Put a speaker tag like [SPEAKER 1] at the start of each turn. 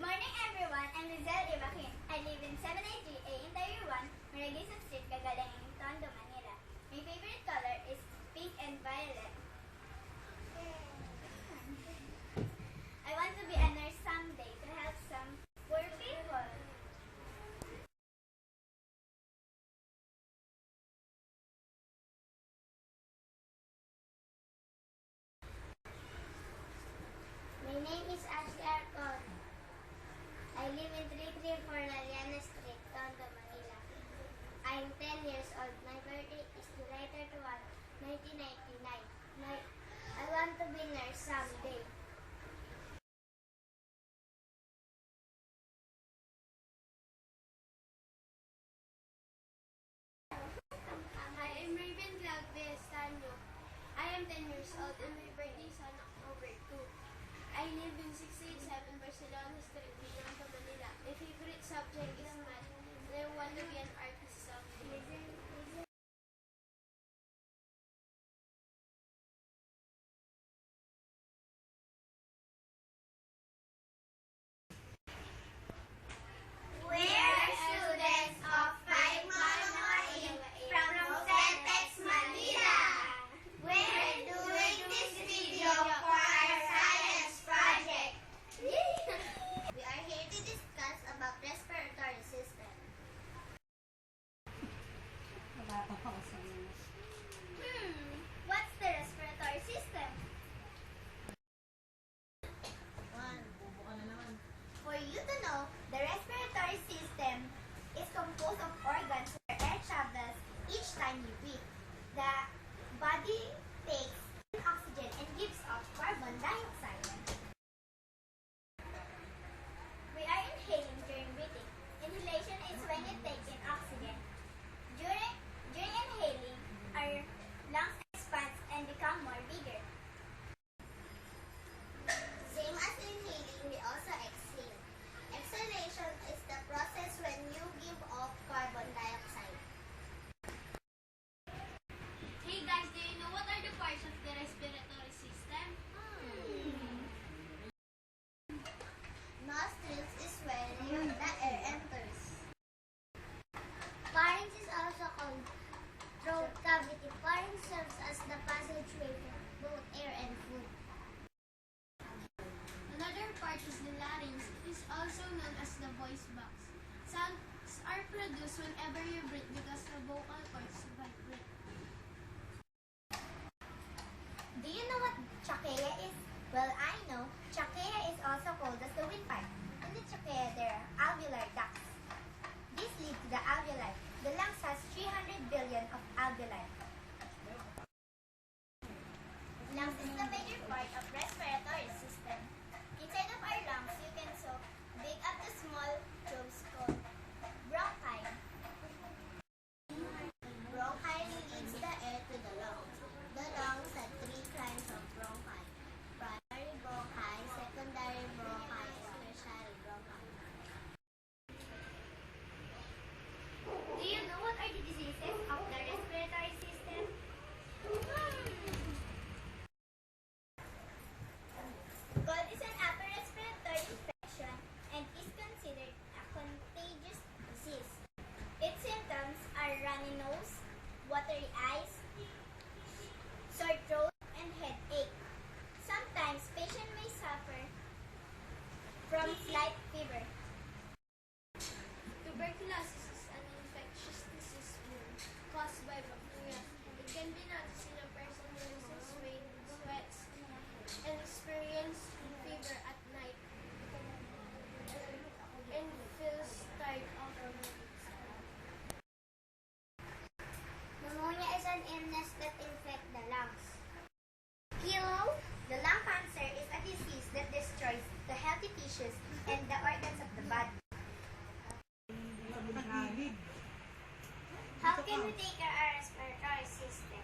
[SPEAKER 1] Good morning, everyone. I'm Lizelle Ibaquin. I live in 793A in Tier 1, Maragisa Street, Cagayan, Tondo, Manila. My favorite color is pink and violet. I want to be a nurse someday to help some poor people. My name is Ashley Arcon. I live in 334 Laliana Street, Tondo, Manila. I am 10 years old. My birthday is July 31, 1999. I want to be nurse someday. I am Raven Galvez Sanyo. I am 10 years old and my birthday is on October 2. I live in 687 Barcelona Street, Tondo, Manila. My favorite subject is math and I want to be an artist someday. We are students of 5108 from Centex, Manila. We are doing this video for our science project. We are here to discuss about respiratory system. What's the respiratory system? For you to know, the respiratory system is composed of organs where air travels each time you breathe. The body takes in oxygen and gives off carbon dioxide. We are inhaling during breathing. Inhalation is when you take in oxygen. During inhaling, our lungs expand and become more bigger. Same as inhaling, we also exhale. Exhalation is the process when you give off carbon dioxide. Hey guys, do you know what are the parts of the respiratory system? Nostrils is where the air enters. Pharynx is also called throat cavity. Pharynx serves as the passageway for both air and food. Another part is the larynx. It is also known as the voice box. Sounds are produced whenever you breathe because the vocal cords vibrate. Do you know what trachea is? Well, I know. Trachea is also called the windpipe. In the trachea, there are alveolar ducts. This leads to the alveoli. The lungs has 300 billion of alveoli. Lungs is the major part of respiratory system. Inside of our lungs, you can sew big up to small tubes called bronchi. Bronchi leads the air to the lungs. The lungs have three kinds of bronchi: primary bronchi, secondary bronchi, and tertiary bronchi. Do you know what are the diseases of the respiratory system? Cold is an upper respiratory infection and is considered a contagious disease. Its symptoms are runny nose, watery eyes, sore throat, and headache. Sometimes patients may suffer from slight fever. Tuberculosis is an infectious disease caused by bacteria. It can be noticed in a person who loses weight, sweats, and experiences fever at night, and feels tired often. Pneumonia is an illness that infects the lungs. The lung cancer is a disease that destroys the healthy tissues and the organs of the body. How can we take care of our respiratory system?